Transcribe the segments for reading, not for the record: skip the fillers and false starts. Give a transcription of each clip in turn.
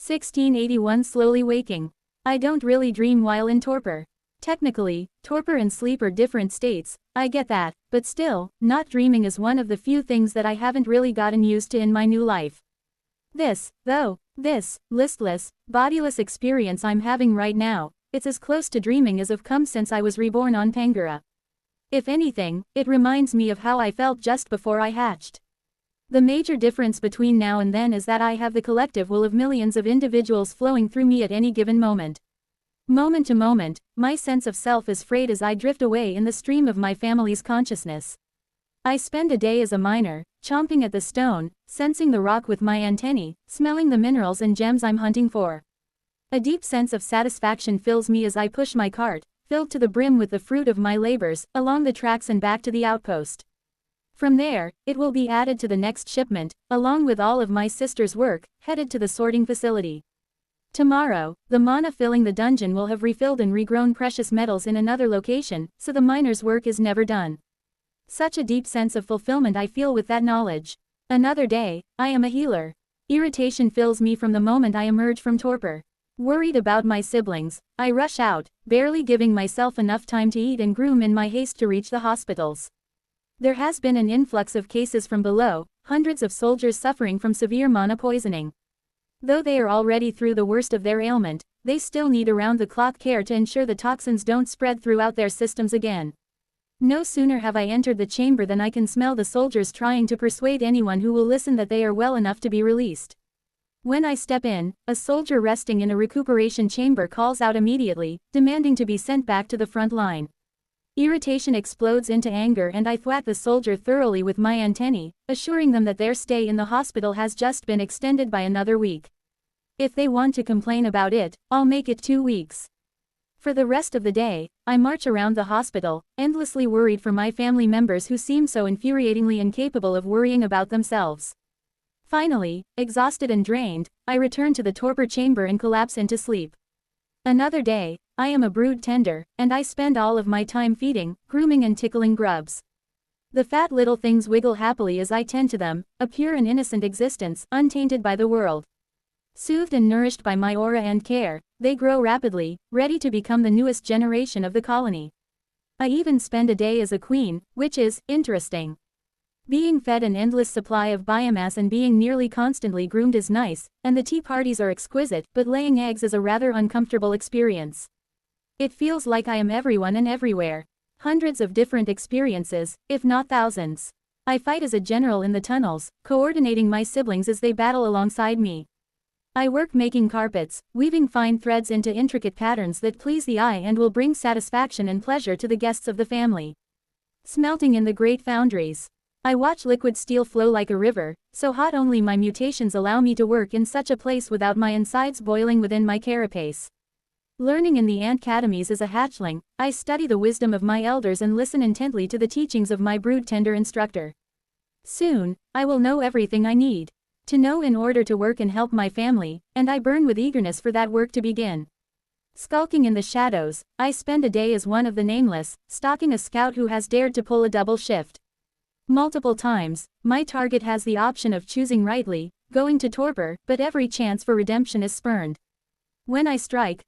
1681 Slowly waking. I don't really dream while in torpor. Technically, torpor and sleep are different states, I get that, but still, not dreaming is one of the few things that I haven't really gotten used to in my new life. This listless, bodiless experience I'm having right now, it's as close to dreaming as I've come since I was reborn on Pangara. If anything, it reminds me of how I felt just before I hatched. The major difference between now and then is that I have the collective will of millions of individuals flowing through me at any given moment. Moment to moment, my sense of self is frayed as I drift away in the stream of my family's consciousness. I spend a day as a miner, chomping at the stone, sensing the rock with my antennae, smelling the minerals and gems I'm hunting for. A deep sense of satisfaction fills me as I push my cart, filled to the brim with the fruit of my labors, along the tracks and back to the outpost. From there, it will be added to the next shipment, along with all of my sister's work, headed to the sorting facility. Tomorrow, the mana filling the dungeon will have refilled and regrown precious metals in another location, so the miner's work is never done. Such a deep sense of fulfillment I feel with that knowledge. Another day, I am a healer. Irritation fills me from the moment I emerge from torpor. Worried about my siblings, I rush out, barely giving myself enough time to eat and groom in my haste to reach the hospitals. There has been an influx of cases from below, hundreds of soldiers suffering from severe mana poisoning. Though they are already through the worst of their ailment, they still need around-the-clock care to ensure the toxins don't spread throughout their systems again. No sooner have I entered the chamber than I can smell the soldiers trying to persuade anyone who will listen that they are well enough to be released. When I step in, a soldier resting in a recuperation chamber calls out immediately, demanding to be sent back to the front line. Irritation explodes into anger and I thwack the soldier thoroughly with my antennae, assuring them that their stay in the hospital has just been extended by another week. If they want to complain about it, I'll make it 2 weeks. For the rest of the day, I march around the hospital, endlessly worried for my family members who seem so infuriatingly incapable of worrying about themselves. Finally, exhausted and drained, I return to the torpor chamber and collapse into sleep. Another day, I am a brood tender, and I spend all of my time feeding, grooming and tickling grubs. The fat little things wiggle happily as I tend to them, a pure and innocent existence, untainted by the world. Soothed and nourished by my aura and care, they grow rapidly, ready to become the newest generation of the colony. I even spend a day as a queen, which is interesting. Being fed an endless supply of biomass and being nearly constantly groomed is nice, and the tea parties are exquisite, but laying eggs is a rather uncomfortable experience. It feels like I am everyone and everywhere. Hundreds of different experiences, if not thousands. I fight as a general in the tunnels, coordinating my siblings as they battle alongside me. I work making carpets, weaving fine threads into intricate patterns that please the eye and will bring satisfaction and pleasure to the guests of the family. Smelting in the great foundries. I watch liquid steel flow like a river, so hot only my mutations allow me to work in such a place without my insides boiling within my carapace. Learning in the ant academies as a hatchling, I study the wisdom of my elders and listen intently to the teachings of my brood tender instructor. Soon, I will know everything I need to know in order to work and help my family, and I burn with eagerness for that work to begin. Skulking in the shadows, I spend a day as one of the nameless, stalking a scout who has dared to pull a double shift. Multiple times, my target has the option of choosing rightly, going to torpor, but every chance for redemption is spurned. When I strike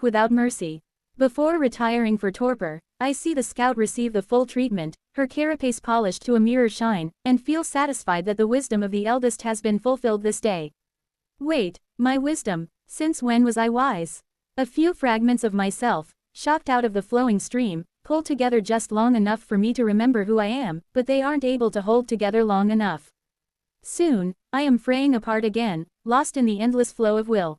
without mercy. Before retiring for torpor, I see the scout receive the full treatment, her carapace polished to a mirror shine, and feel satisfied that the wisdom of the eldest has been fulfilled this day. Wait, my wisdom, since when was I wise? A few fragments of myself, shocked out of the flowing stream, pull together just long enough for me to remember who I am, but they aren't able to hold together long enough. Soon, I am fraying apart again, lost in the endless flow of will.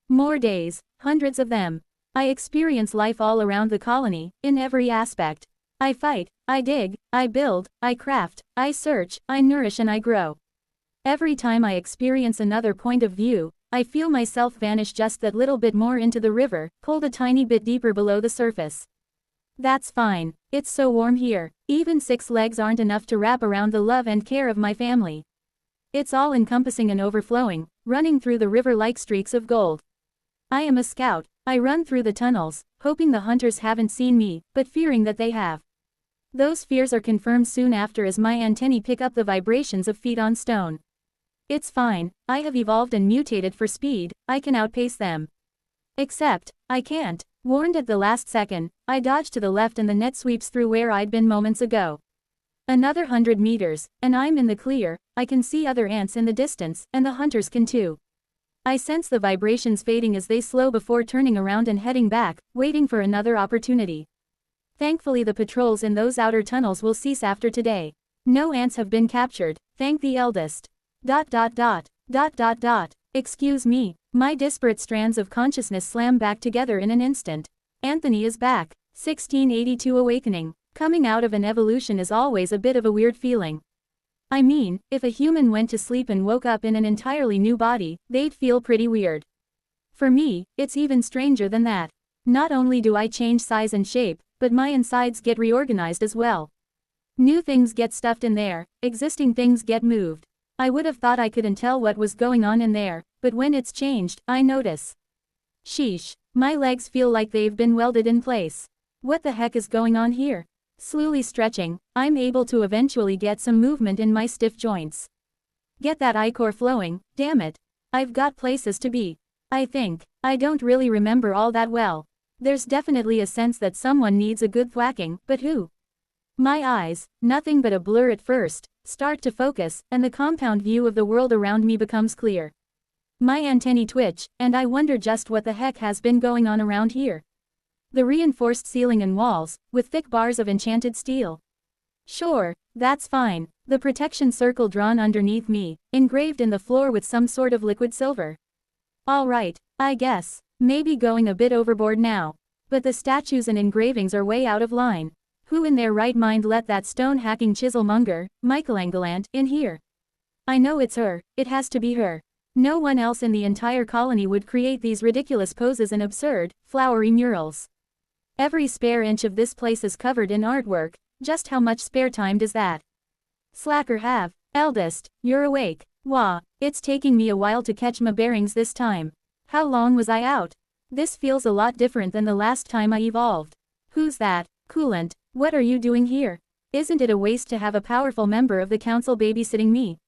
More days, hundreds of them. I experience life all around the colony, in every aspect. I fight, I dig, I build, I craft, I search, I nourish and I grow. Every time I experience another point of view, I feel myself vanish just that little bit more into the river, pulled a tiny bit deeper below the surface. That's fine, it's so warm here, even 6 legs aren't enough to wrap around the love and care of my family. It's all encompassing and overflowing, running through the river like streaks of gold. I am a scout. I run through the tunnels, hoping the hunters haven't seen me, but fearing that they have. Those fears are confirmed soon after as my antennae pick up the vibrations of feet on stone. It's fine, I have evolved and mutated for speed, I can outpace them. Except, I can't. Warned at the last second, I dodge to the left and the net sweeps through where I'd been moments ago. Another 100 meters, and I'm in the clear. I can see other ants in the distance, and the hunters can too. I sense the vibrations fading as they slow before turning around and heading back, waiting for another opportunity. Thankfully the patrols in those outer tunnels will cease after today. No ants have been captured, thank the eldest. ... Excuse me, my disparate strands of consciousness slam back together in an instant. Anthony is back. 1682 awakening. Coming out of an evolution is always a bit of a weird feeling. I mean, if a human went to sleep and woke up in an entirely new body, they'd feel pretty weird. For me, it's even stranger than that. Not only do I change size and shape, but my insides get reorganized as well. New things get stuffed in there, existing things get moved. I would have thought I couldn't tell what was going on in there, but when it's changed, I notice. Sheesh, my legs feel like they've been welded in place. What the heck is going on here? Slowly stretching, I'm able to eventually get some movement in my stiff joints. Get that ichor flowing, damn it. I've got places to be. I think. I don't really remember all that well. There's definitely a sense that someone needs a good thwacking, but who? My eyes, nothing but a blur at first, start to focus, and the compound view of the world around me becomes clear. My antennae twitch, and I wonder just what the heck has been going on around here. The reinforced ceiling and walls, with thick bars of enchanted steel. Sure, that's fine. The protection circle drawn underneath me, engraved in the floor with some sort of liquid silver. Alright, I guess. Maybe going a bit overboard now. But the statues and engravings are way out of line. Who in their right mind let that stone-hacking chiselmonger, Michelangelant, in here? I know it's her, it has to be her. No one else in the entire colony would create these ridiculous poses and absurd, flowery murals. Every spare inch of this place is covered in artwork. Just how much spare time does that slacker have? Eldest, you're awake. Wah, it's taking me a while to catch my bearings this time. How long was I out? This feels a lot different than the last time I evolved. Who's that? Coolant, what are you doing here? Isn't it a waste to have a powerful member of the council babysitting me?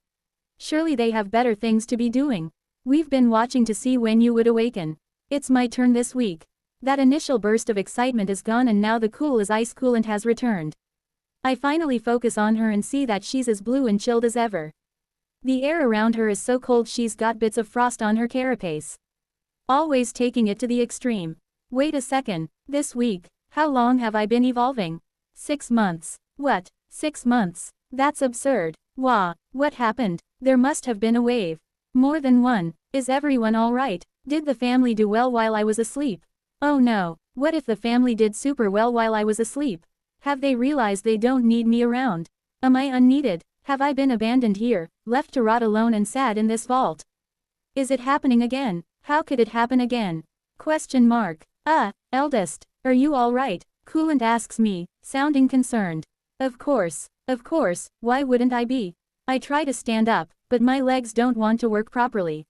Surely they have better things to be doing. We've been watching to see when you would awaken. It's my turn this week. That initial burst of excitement is gone and now the cool as ice coolant has returned. I finally focus on her and see that she's as blue and chilled as ever. The air around her is so cold she's got bits of frost on her carapace. Always taking it to the extreme. Wait a second, this week, how long have I been evolving? 6 months. What? 6 months? That's absurd. Wah, what happened? There must have been a wave. More than one. Is everyone alright? Did the family do well while I was asleep? Oh no, what if the family did super well while I was asleep? Have they realized they don't need me around? Am I unneeded? Have I been abandoned here, left to rot alone and sad in this vault? Is it happening again? How could it happen again? Question mark. Eldest, are you alright? Coolant asks me, sounding concerned. Of course, why wouldn't I be? I try to stand up, but my legs don't want to work properly.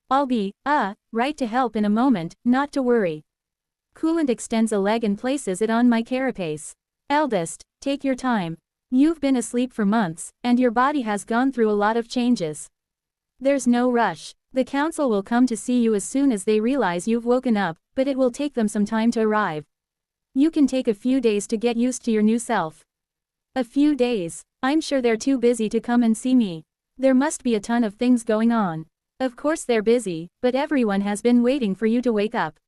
I'll be, right to help in a moment, not to worry. Coolant extends a leg and places it on my carapace. Eldest, take your time. You've been asleep for months, and your body has gone through a lot of changes. There's no rush. The council will come to see you as soon as they realize you've woken up, but it will take them some time to arrive. You can take a few days to get used to your new self. A few days? I'm sure they're too busy to come and see me. There must be a ton of things going on. Of course they're busy, but everyone has been waiting for you to wake up.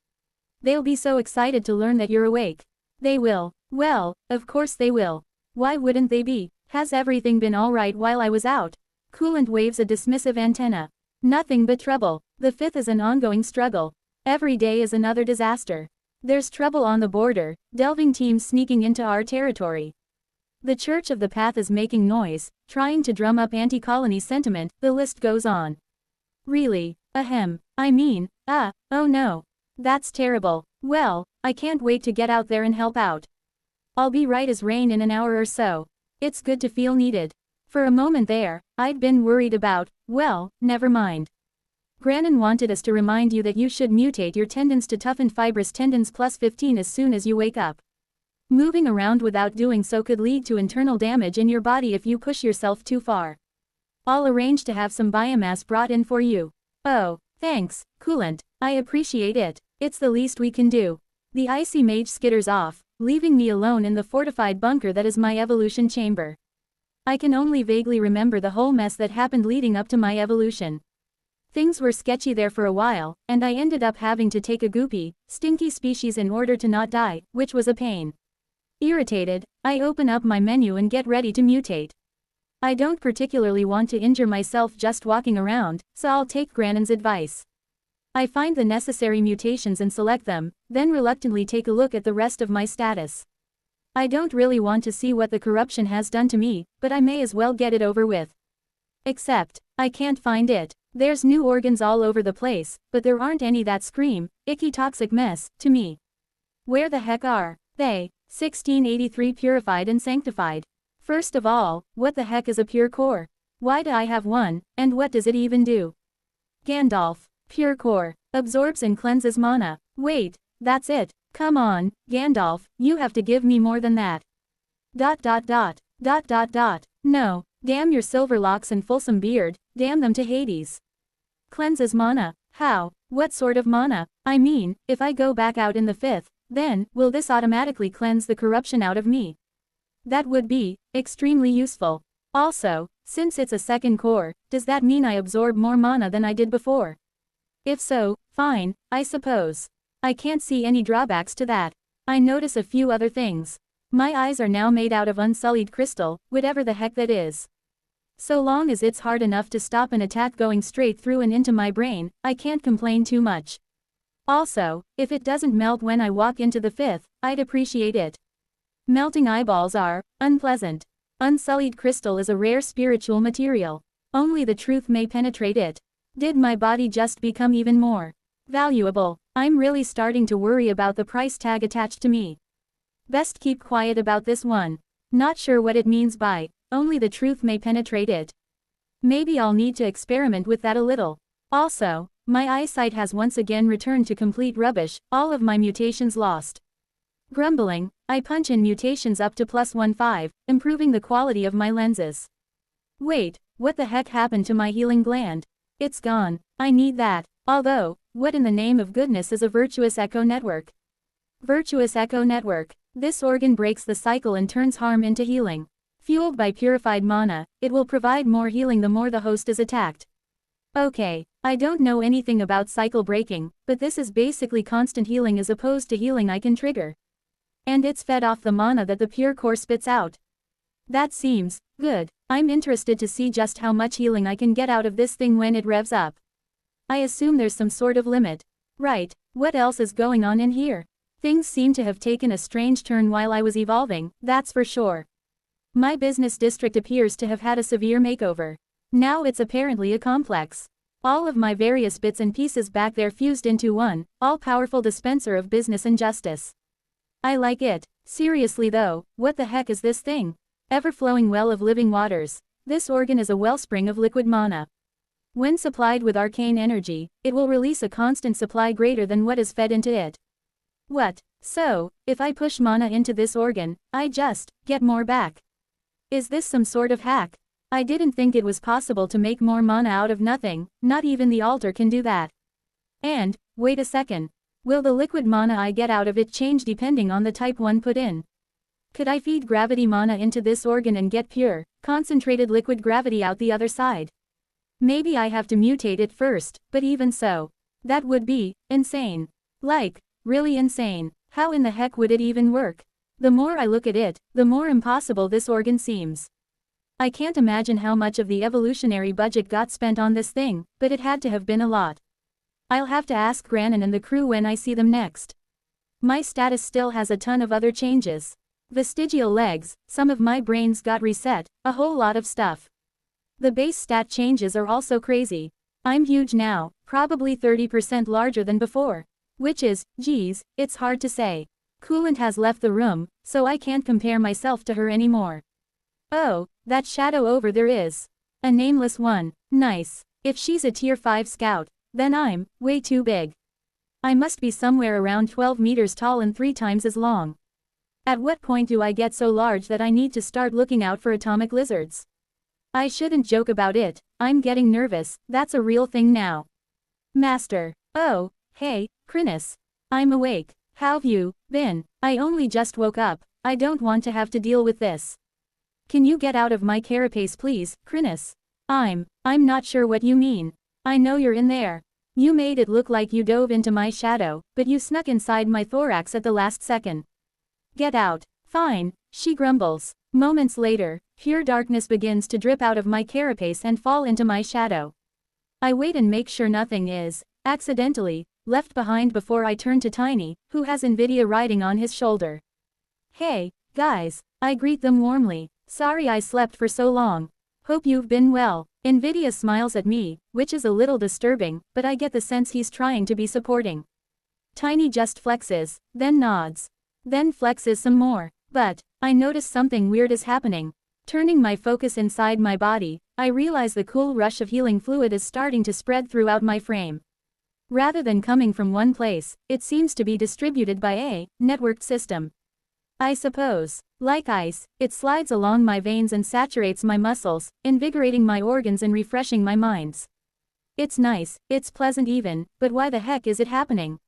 They'll be so excited to learn that you're awake. They will. Well, of course they will. Why wouldn't they be? Has everything been alright while I was out? Coolant waves a dismissive antenna. Nothing but trouble. The 5th is an ongoing struggle. Every day is another disaster. There's trouble on the border, delving teams sneaking into our territory. The Church of the Path is making noise, trying to drum up anti-colony sentiment, the list goes on. Really? Ahem. I mean, oh no. That's terrible. Well, I can't wait to get out there and help out. I'll be right as rain in an hour or so. It's good to feel needed. For a moment there, I'd been worried about, well, never mind. Grannon wanted us to remind you that you should mutate your tendons to toughened fibrous tendons plus 15 as soon as you wake up. Moving around without doing so could lead to internal damage in your body if you push yourself too far. I'll arrange to have some biomass brought in for you. Oh, thanks, Coolant, I appreciate it. It's the least we can do. The icy mage skitters off, leaving me alone in the fortified bunker that is my evolution chamber. I can only vaguely remember the whole mess that happened leading up to my evolution. Things were sketchy there for a while, and I ended up having to take a goopy, stinky species in order to not die, which was a pain. Irritated, I open up my menu and get ready to mutate. I don't particularly want to injure myself just walking around, so I'll take Granon's advice. I find the necessary mutations and select them, then reluctantly take a look at the rest of my status. I don't really want to see what the corruption has done to me, but I may as well get it over with. Except, I can't find it. There's new organs all over the place, but there aren't any that scream, icky toxic mess, to me. Where the heck are they? 1683 purified and sanctified. First of all, what the heck is a pure core? Why do I have one, and what does it even do? Gandalf. Pure core. Absorbs and cleanses mana. Wait, that's it. Come on, Gandalf, you have to give me more than that. ... No, damn your silver locks and fulsome beard, damn them to Hades. Cleanses mana. How? What sort of mana? I mean, if I go back out in the 5th, then, will this automatically cleanse the corruption out of me? That would be extremely useful. Also, since it's a second core, does that mean I absorb more mana than I did before? If so, fine, I suppose. I can't see any drawbacks to that. I notice a few other things. My eyes are now made out of unsullied crystal, whatever the heck that is. So long as it's hard enough to stop an attack going straight through and into my brain, I can't complain too much. Also, if it doesn't melt when I walk into the 5th, I'd appreciate it. Melting eyeballs are unpleasant. Unsullied crystal is a rare spiritual material. Only the truth may penetrate it. Did my body just become even more valuable? I'm really starting to worry about the price tag attached to me. Best keep quiet about this one. Not sure what it means by only the truth may penetrate it. Maybe I'll need to experiment with that a little. Also, my eyesight has once again returned to complete rubbish, all of my mutations lost. Grumbling, I punch in mutations up to +15, improving the quality of my lenses. Wait, what the heck happened to my healing gland? It's gone. I need that. Although, what in the name of goodness is a virtuous echo network? Virtuous echo network. This organ breaks the cycle and turns harm into healing. Fueled by purified mana, it will provide more healing the more the host is attacked. Okay, I don't know anything about cycle breaking, but this is basically constant healing as opposed to healing I can trigger. And it's fed off the mana that the pure core spits out. That seems good. I'm interested to see just how much healing I can get out of this thing when it revs up. I assume there's some sort of limit. Right, what else is going on in here? Things seem to have taken a strange turn while I was evolving, that's for sure. My business district appears to have had a severe makeover. Now it's apparently a complex. All of my various bits and pieces back there fused into one, all-powerful dispenser of business and justice. I like it. Seriously though, what the heck is this thing? Ever-flowing well of living waters. This organ is a wellspring of liquid mana. When supplied with arcane energy, it will release a constant supply greater than what is fed into it. What? So, if I push mana into this organ, I just get more back. Is this some sort of hack? I didn't think it was possible to make more mana out of nothing, not even the altar can do that. And, wait a second. Will the liquid mana I get out of it change depending on the type one put in? Could I feed gravity mana into this organ and get pure, concentrated liquid gravity out the other side? Maybe I have to mutate it first, but even so. That would be insane. Like, really insane. How in the heck would it even work? The more I look at it, the more impossible this organ seems. I can't imagine how much of the evolutionary budget got spent on this thing, but it had to have been a lot. I'll have to ask Granon and the crew when I see them next. My status still has a ton of other changes. Vestigial legs, some of my brains got reset, a whole lot of stuff. The base stat changes are also crazy. I'm huge now, probably 30% larger than before. Which is, geez, it's hard to say. Coolant has left the room, so I can't compare myself to her anymore. Oh, that shadow over there is a nameless one. Nice. If she's a tier 5 scout, then I'm way too big. I must be somewhere around 12 meters tall and 3 times as long. At what point do I get so large that I need to start looking out for atomic lizards? I shouldn't joke about it, I'm getting nervous, that's a real thing now. Master. Oh, hey, Chrysalis. I'm awake. How've you been? I only just woke up, I don't want to have to deal with this. Can you get out of my carapace please, Chrysalis? I'm not sure what you mean. I know you're in there. You made it look like you dove into my shadow, but you snuck inside my thorax at the last second. Get out. Fine, she grumbles. Moments later, pure darkness begins to drip out of my carapace and fall into my shadow. I wait and make sure nothing is, accidentally, left behind before I turn to Tiny, who has Nvidia riding on his shoulder. Hey, guys, I greet them warmly. Sorry I slept for so long. Hope you've been well. Nvidia smiles at me, which is a little disturbing, but I get the sense he's trying to be supporting. Tiny just flexes, then nods. Then flexes some more. But I notice something weird is happening. Turning my focus inside my body, I realize the cool rush of healing fluid is starting to spread throughout my frame. Rather than coming from one place, it seems to be distributed by a networked system. I suppose. Like ice, it slides along my veins and saturates my muscles, invigorating my organs and refreshing my minds. It's nice, it's pleasant even, but why the heck is it happening?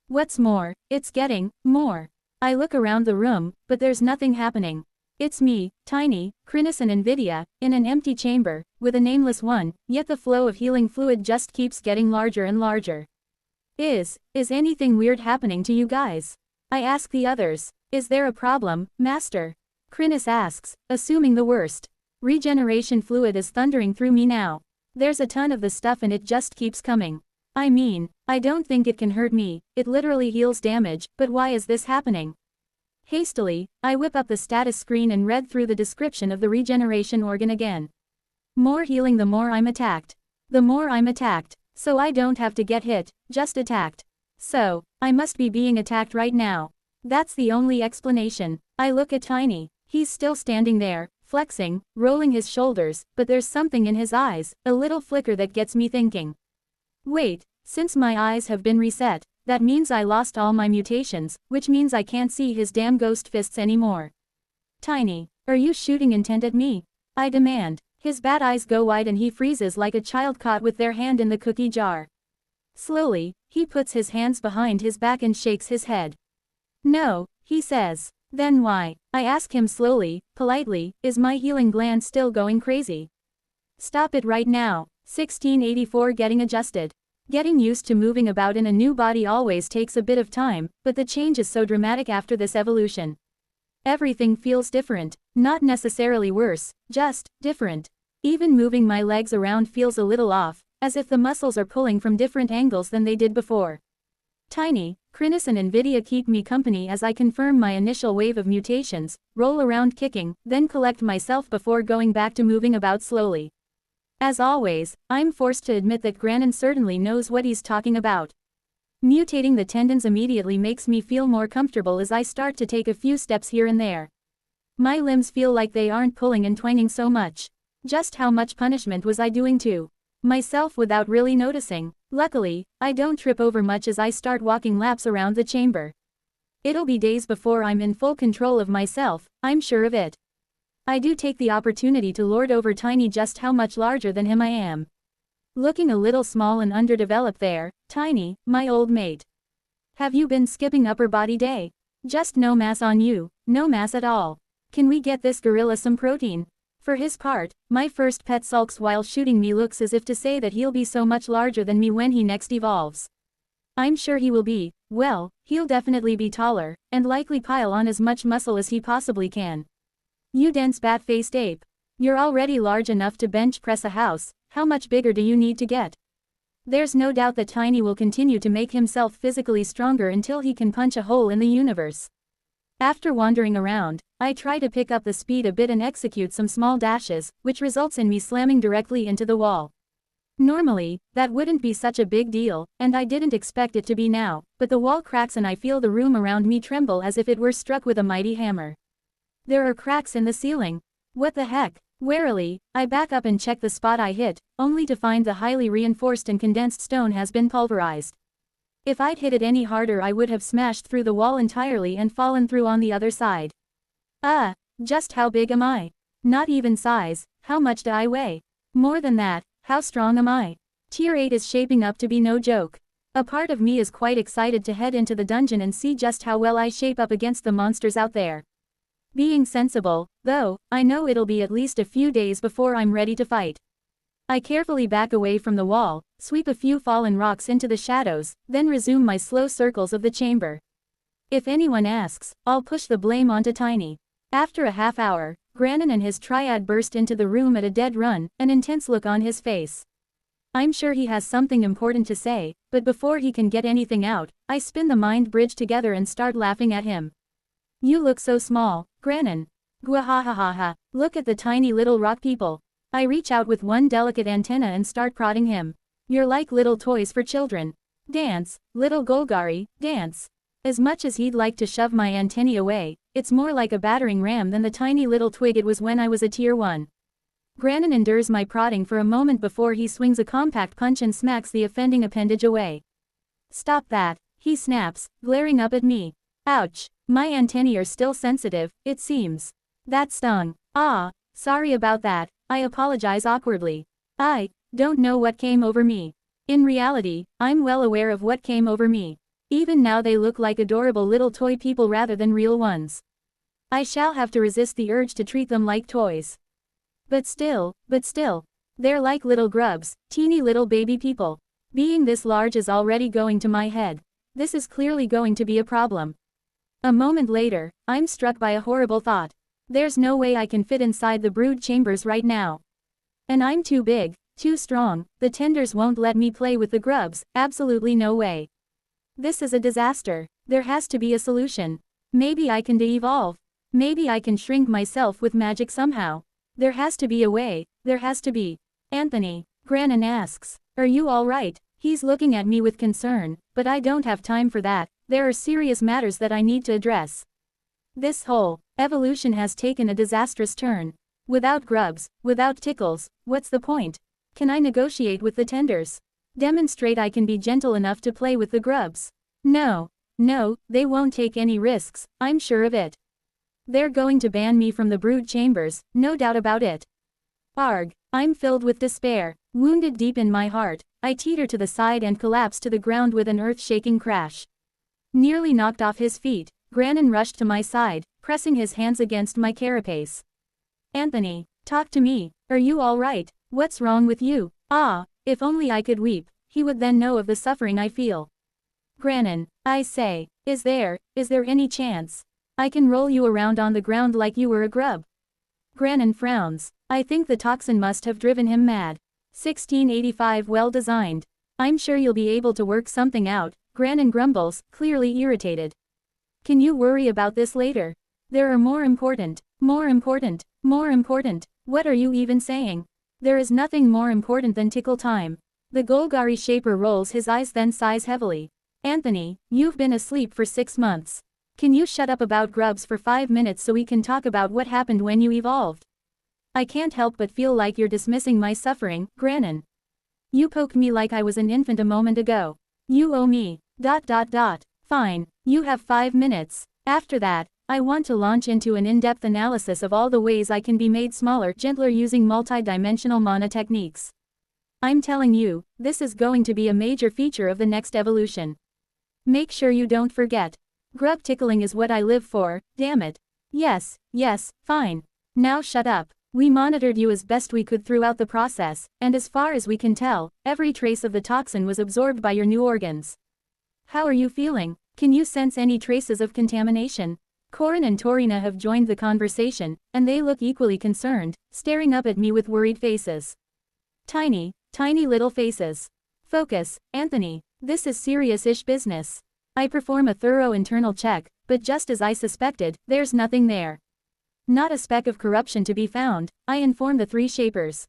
What's more, it's getting more. I look around the room, but there's nothing happening. It's me, Tiny, Chrysalis and Nvidia, in an empty chamber, with a nameless one, yet the flow of healing fluid just keeps getting larger and larger. Is anything weird happening to you guys? I ask the others. Is there a problem, Master? Chrysalis asks, assuming the worst. Regeneration fluid is thundering through me now. There's a ton of the stuff and it just keeps coming. I mean, I don't think it can hurt me, it literally heals damage, but why is this happening? Hastily, I whip up the status screen and read through the description of the regeneration organ again. More healing the more I'm attacked. The more I'm attacked. So I don't have to get hit, just attacked. So, I must be being attacked right now. That's the only explanation. I look at Tiny. He's still standing there, flexing, rolling his shoulders, but there's something in his eyes, a little flicker that gets me thinking. Wait, since my eyes have been reset, that means I lost all my mutations, which means I can't see his damn ghost fists anymore. Tiny, are you shooting intent at me? I demand. His bad eyes go wide and he freezes like a child caught with their hand in the cookie jar. Slowly, he puts his hands behind his back and shakes his head. No, he says. Then why? I ask him slowly, politely, is my healing gland still going crazy? Stop it right now. 1684 Getting adjusted. Getting used to moving about in a new body always takes a bit of time, but the change is so dramatic after this evolution. Everything feels different, not necessarily worse, just different. Even moving my legs around feels a little off, as if the muscles are pulling from different angles than they did before. Tiny, Chrysalis and Nvidia keep me company as I confirm my initial wave of mutations, roll around kicking, then collect myself before going back to moving about slowly. As always, I'm forced to admit that Granon certainly knows what he's talking about. Mutating the tendons immediately makes me feel more comfortable as I start to take a few steps here and there. My limbs feel like they aren't pulling and twanging so much. Just how much punishment was I doing to myself without really noticing? Luckily, I don't trip over much as I start walking laps around the chamber. It'll be days before I'm in full control of myself, I'm sure of it. I do take the opportunity to lord over Tiny just how much larger than him I am. Looking a little small and underdeveloped there, Tiny, my old mate. Have you been skipping upper body day? Just no mass on you, no mass at all. Can we get this gorilla some protein? For his part, my first pet sulks while shooting me, looks as if to say that he'll be so much larger than me when he next evolves. I'm sure he will be, well, he'll definitely be taller, and likely pile on as much muscle as he possibly can. You dense bat-faced ape. You're already large enough to bench press a house, how much bigger do you need to get? There's no doubt that Tiny will continue to make himself physically stronger until he can punch a hole in the universe. After wandering around, I try to pick up the speed a bit and execute some small dashes, which results in me slamming directly into the wall. Normally, that wouldn't be such a big deal, and I didn't expect it to be now, but the wall cracks and I feel the room around me tremble as if it were struck with a mighty hammer. There are cracks in the ceiling. What the heck? Warily, I back up and check the spot I hit, only to find the highly reinforced and condensed stone has been pulverized. If I'd hit it any harder I would have smashed through the wall entirely and fallen through on the other side. Just how big am I? Not even size, How much do I weigh? More than that, how strong am I? Tier 8 is shaping up to be no joke. A part of me is quite excited to head into the dungeon and see just how well I shape up against the monsters out there. Being sensible, though, I know it'll be at least a few days before I'm ready to fight. I carefully back away from the wall, sweep a few fallen rocks into the shadows, then resume my slow circles of the chamber. If anyone asks, I'll push the blame onto Tiny. After a half hour, Granin and his triad burst into the room at a dead run, an intense look on his face. I'm sure he has something important to say, but before he can get anything out, I spin the mind bridge together and start laughing at him. You look so small, Granin. Gwahahaha, look at the tiny little rock people. I reach out with one delicate antenna and start prodding him. You're like little toys for children. Dance, little Golgari, dance. As much as he'd like to shove my antennae away, it's more like a battering ram than the tiny little twig it was when I was a tier 1. Granin endures my prodding for a moment before he swings a compact punch and smacks the offending appendage away. Stop that, he snaps, glaring up at me. Ouch, my antennae are still sensitive, it seems. That stung. Ah, sorry about that, I apologize awkwardly. I don't know what came over me. In reality, I'm well aware of what came over me. Even now they look like adorable little toy people rather than real ones. I shall have to resist the urge to treat them like toys. But still, they're like little grubs, teeny little baby people. Being this large is already going to my head. This is clearly going to be a problem. A moment later, I'm struck by a horrible thought. There's no way I can fit inside the brood chambers right now. And I'm too big, too strong, the tenders won't let me play with the grubs, absolutely no way. This is a disaster. There has to be a solution. Maybe I can de-evolve. Maybe I can shrink myself with magic somehow. There has to be a way, there has to be. Anthony, Granin asks, are you alright? He's looking at me with concern, but I don't have time for that, there are serious matters that I need to address. This whole evolution has taken a disastrous turn. Without grubs, without tickles, what's the point? Can I negotiate with the tenders? Demonstrate I can be gentle enough to play with the grubs? No, they won't take any risks, I'm sure of it. They're going to ban me from the brood chambers, no doubt about it. Arg, I'm filled with despair, wounded deep in my heart, I teeter to the side and collapse to the ground with an earth-shaking crash. Nearly knocked off his feet, Granin rushed to my side, pressing his hands against my carapace. Anthony, talk to me, are you alright? What's wrong with you? Ah, if only I could weep, he would then know of the suffering I feel. Granin, I say, is there any chance? I can roll you around on the ground like you were a grub. Granin frowns. I think the toxin must have driven him mad. 1685 well designed. I'm sure you'll be able to work something out, Granin grumbles, clearly irritated. Can you worry about this later? There are more important. What are you even saying? There is nothing more important than tickle time. The Golgari shaper rolls his eyes then sighs heavily. Anthony, you've been asleep for 6 months. Can you shut up about grubs for 5 minutes so we can talk about what happened when you evolved? I can't help but feel like you're dismissing my suffering, Granin. You poked me like I was an infant a moment ago. You owe me. ... Fine, you have 5 minutes. After that, I want to launch into an in-depth analysis of all the ways I can be made smaller, gentler using multi-dimensional mana techniques. I'm telling you, this is going to be a major feature of the next evolution. Make sure you don't forget. Grub tickling is what I live for, damn it. Yes, fine. Now shut up. We monitored you as best we could throughout the process, and as far as we can tell, every trace of the toxin was absorbed by your new organs. How are you feeling? Can you sense any traces of contamination? Corin and Torina have joined the conversation, and they look equally concerned, staring up at me with worried faces. Tiny little faces. Focus, Anthony. This is serious-ish business. I perform a thorough internal check, but just as I suspected, there's nothing there. Not a speck of corruption to be found, I inform the 3 shapers.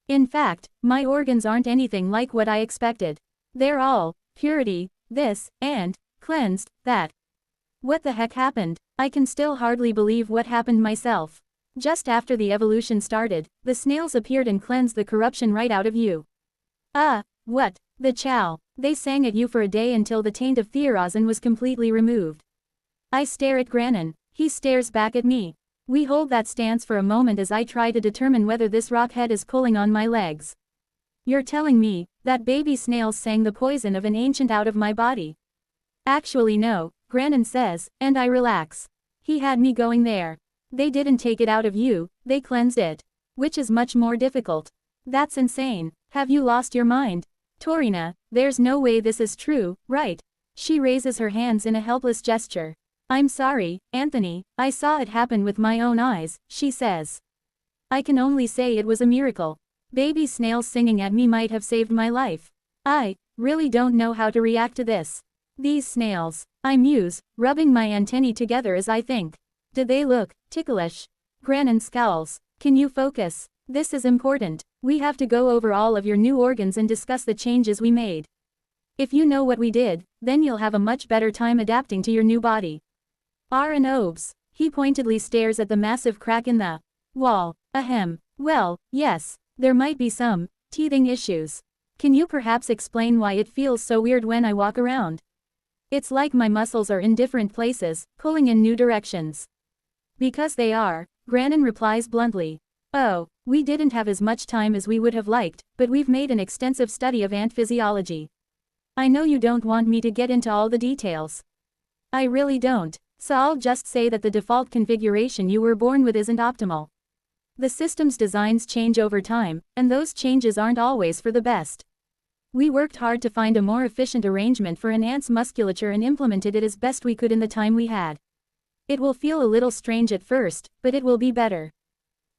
In fact, my organs aren't anything like what I expected. They're all purity, this, and cleansed, that. What the heck happened? I can still hardly believe what happened myself. Just after the evolution started, the snails appeared and cleansed the corruption right out of you. What? The chow. They sang at you for a day until the taint of Theorazin was completely removed. I stare at Granin. He stares back at me. We hold that stance for a moment as I try to determine whether this rock head is pulling on my legs. You're telling me that baby snails sang the poison of an ancient out of my body? Actually no, Grannon says, and I relax. He had me going there. They didn't take it out of you, they cleansed it. Which is much more difficult. That's insane. Have you lost your mind? Torina, there's no way this is true, right? She raises her hands in a helpless gesture. I'm sorry, Anthony, I saw it happen with my own eyes, she says. I can only say it was a miracle. Baby snails singing at me might have saved my life. I really don't know how to react to this. These snails, I muse, rubbing my antennae together as I think. Do they look ticklish? Grannon scowls. Can you focus? This is important. We have to go over all of your new organs and discuss the changes we made. If you know what we did, then you'll have a much better time adapting to your new body. And obes. He pointedly stares at the massive crack in the wall. Ahem. Well, yes, there might be some teething issues. Can you perhaps explain why it feels so weird when I walk around? It's like my muscles are in different places, pulling in new directions. Because they are, Grannon replies bluntly. Oh, we didn't have as much time as we would have liked, but we've made an extensive study of ant physiology. I know you don't want me to get into all the details. I really don't, so I'll just say that the default configuration you were born with isn't optimal. The system's designs change over time, and those changes aren't always for the best. We worked hard to find a more efficient arrangement for an ant's musculature and implemented it as best we could in the time we had. It will feel a little strange at first, but it will be better.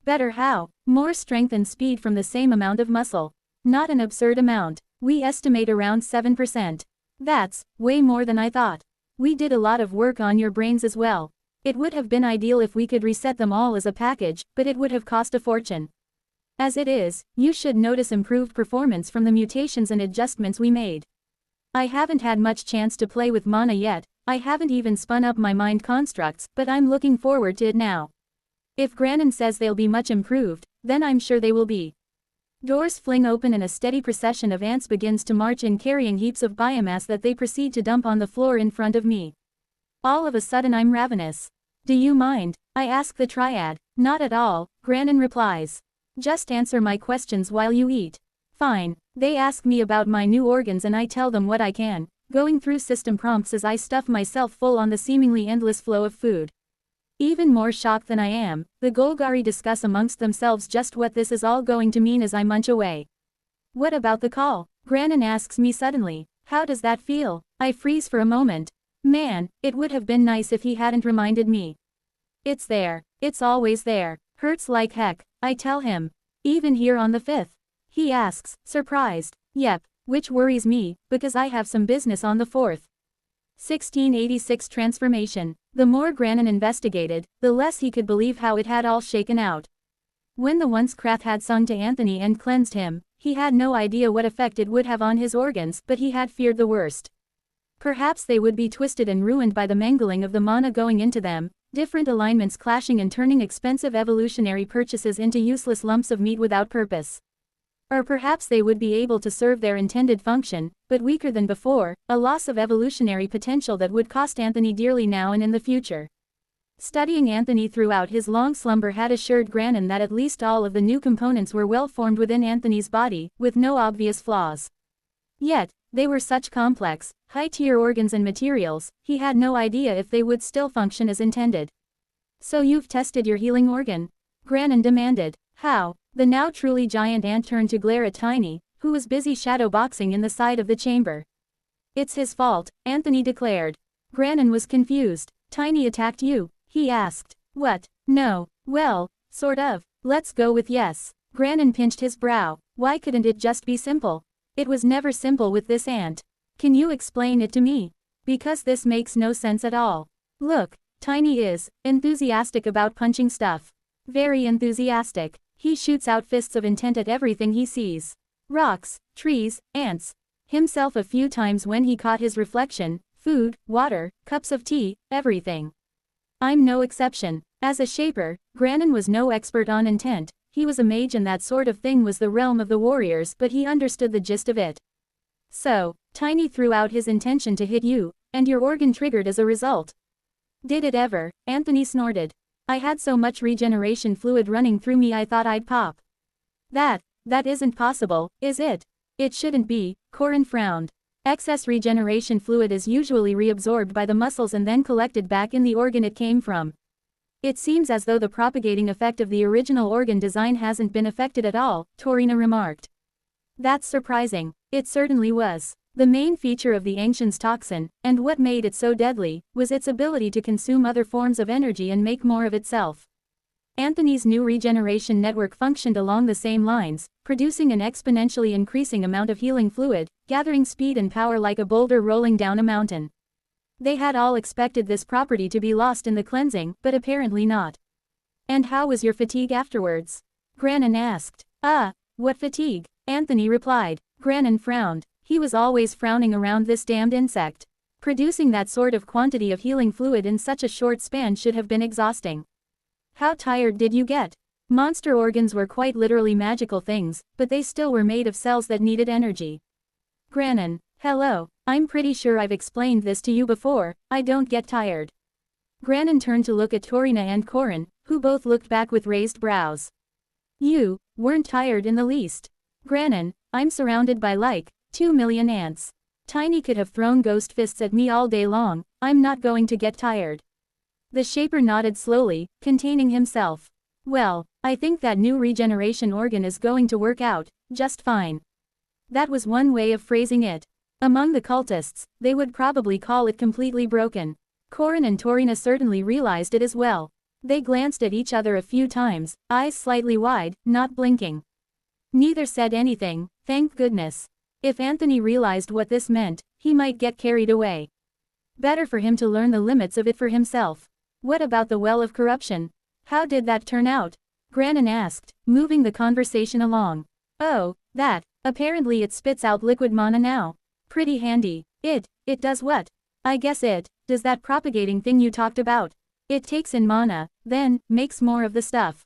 Better how? More strength and speed from the same amount of muscle. Not an absurd amount. We estimate around 7%. That's way more than I thought. We did a lot of work on your brains as well. It would have been ideal if we could reset them all as a package, but it would have cost a fortune. As it is, you should notice improved performance from the mutations and adjustments we made. I haven't had much chance to play with mana yet, I haven't even spun up my mind constructs, but I'm looking forward to it now. If Grannon says they'll be much improved, then I'm sure they will be. Doors fling open and a steady procession of ants begins to march in carrying heaps of biomass that they proceed to dump on the floor in front of me. All of a sudden I'm ravenous. Do you mind? I ask the triad. Not at all, Grannon replies. Just answer my questions while you eat. Fine. They ask me about my new organs and I tell them what I can, going through system prompts as I stuff myself full on the seemingly endless flow of food. Even more shocked than I am, the Golgari discuss amongst themselves just what this is all going to mean as I munch away. What about the call? Grannon asks me suddenly. How does that feel? I freeze for a moment. Man, it would have been nice if he hadn't reminded me. It's there. It's always there. Hurts like heck, I tell him. Even here on the 5th. He asks, surprised. Yep, which worries me, because I have some business on the 4th. 1686 transformation. The more Grannon investigated, the less he could believe how it had all shaken out. When the once Krath had sung to Anthony and cleansed him, he had no idea what effect it would have on his organs, but he had feared the worst. Perhaps they would be twisted and ruined by the mangling of the mana going into them, different alignments clashing and turning expensive evolutionary purchases into useless lumps of meat without purpose. Or perhaps they would be able to serve their intended function, but weaker than before, a loss of evolutionary potential that would cost Anthony dearly now and in the future. Studying Anthony throughout his long slumber had assured Grannon that at least all of the new components were well formed within Anthony's body, with no obvious flaws. Yet, they were such complex, high-tier organs and materials, he had no idea if they would still function as intended. So you've tested your healing organ? Grannon demanded. How? The now truly giant ant turned to glare at Tiny, who was busy shadowboxing in the side of the chamber. It's his fault, Anthony declared. Grannon was confused. Tiny attacked you? He asked. What? No. Well, sort of. Let's go with yes. Grannon pinched his brow. Why couldn't it just be simple? It was never simple with this ant. Can you explain it to me? Because this makes no sense at all. Look, Tiny is enthusiastic about punching stuff. Very enthusiastic. He shoots out fists of intent at everything he sees. Rocks, trees, ants. Himself a few times when he caught his reflection, food, water, cups of tea, everything. I'm no exception. As a shaper, Grannon was no expert on intent. He was a mage and that sort of thing was the realm of the warriors, but he understood the gist of it. So, Tiny threw out his intention to hit you, and your organ triggered as a result. Did it ever? Anthony snorted. I had so much regeneration fluid running through me I thought I'd pop. That isn't possible, is it? It shouldn't be, Corin frowned. Excess regeneration fluid is usually reabsorbed by the muscles and then collected back in the organ it came from. It seems as though the propagating effect of the original organ design hasn't been affected at all, Torina remarked. That's surprising. It certainly was. The main feature of the Ancient's toxin, and what made it so deadly, was its ability to consume other forms of energy and make more of itself. Anthony's new regeneration network functioned along the same lines, producing an exponentially increasing amount of healing fluid, gathering speed and power like a boulder rolling down a mountain. They had all expected this property to be lost in the cleansing, but apparently not. And how was your fatigue afterwards? Grannon asked. What fatigue? Anthony replied. Grannon frowned. He was always frowning around this damned insect. Producing that sort of quantity of healing fluid in such a short span should have been exhausting. How tired did you get? Monster organs were quite literally magical things, but they still were made of cells that needed energy. Grannon, hello, I'm pretty sure I've explained this to you before, I don't get tired. Grannon turned to look at Torina and Corin, who both looked back with raised brows. You weren't tired in the least. Grannon, I'm surrounded by like 2 million ants. Tiny could have thrown ghost fists at me all day long, I'm not going to get tired. The Shaper nodded slowly, containing himself. Well, I think that new regeneration organ is going to work out just fine. That was one way of phrasing it. Among the cultists, they would probably call it completely broken. Corin and Torina certainly realized it as well. They glanced at each other a few times, eyes slightly wide, not blinking. Neither said anything, thank goodness. If Anthony realized what this meant, he might get carried away. Better for him to learn the limits of it for himself. What about the well of corruption? How did that turn out? Grannon asked, moving the conversation along. Oh, that. Apparently it spits out liquid mana now. Pretty handy. It does what? I guess it does that propagating thing you talked about. It takes in mana, then makes more of the stuff.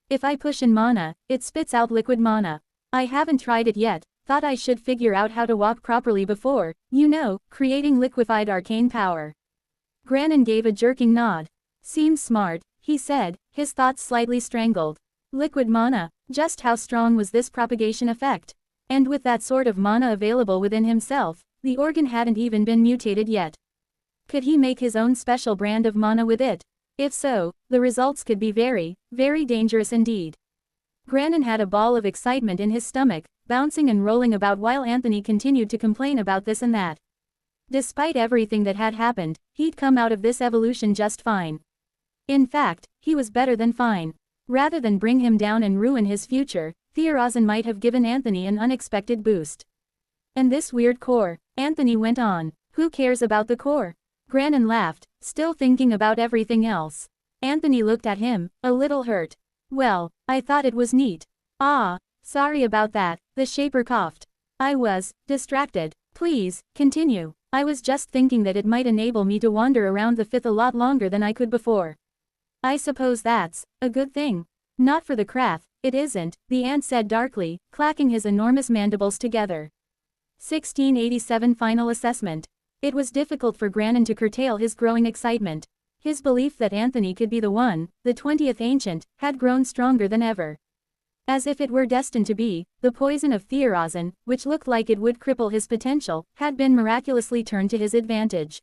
If I push in mana, it spits out liquid mana. I haven't tried it yet, thought I should figure out how to walk properly before, creating liquefied arcane power. Grannon gave a jerking nod. Seems smart, he said, his thoughts slightly strangled. Liquid mana, just how strong was this propagation effect? And with that sort of mana available within himself, the organ hadn't even been mutated yet. Could he make his own special brand of mana with it? If so, the results could be very, very dangerous indeed. Grannon had a ball of excitement in his stomach, bouncing and rolling about while Anthony continued to complain about this and that. Despite everything that had happened, he'd come out of this evolution just fine. In fact, he was better than fine. Rather than bring him down and ruin his future, Theorazin might have given Anthony an unexpected boost. And this weird core, Anthony went on, who cares about the core? Grannon laughed, still thinking about everything else. Anthony looked at him, a little hurt. Well, I thought it was neat. Sorry about that, the Shaper coughed. I was distracted. Please, continue. I was just thinking that it might enable me to wander around the fifth a lot longer than I could before. I suppose that's a good thing. Not for the Krath, it isn't, the ant said darkly, clacking his enormous mandibles together. 1687 Final Assessment. It was difficult for Grannon to curtail his growing excitement. His belief that Anthony could be the one, the 20th Ancient, had grown stronger than ever. As if it were destined to be, the poison of Theorazin, which looked like it would cripple his potential, had been miraculously turned to his advantage.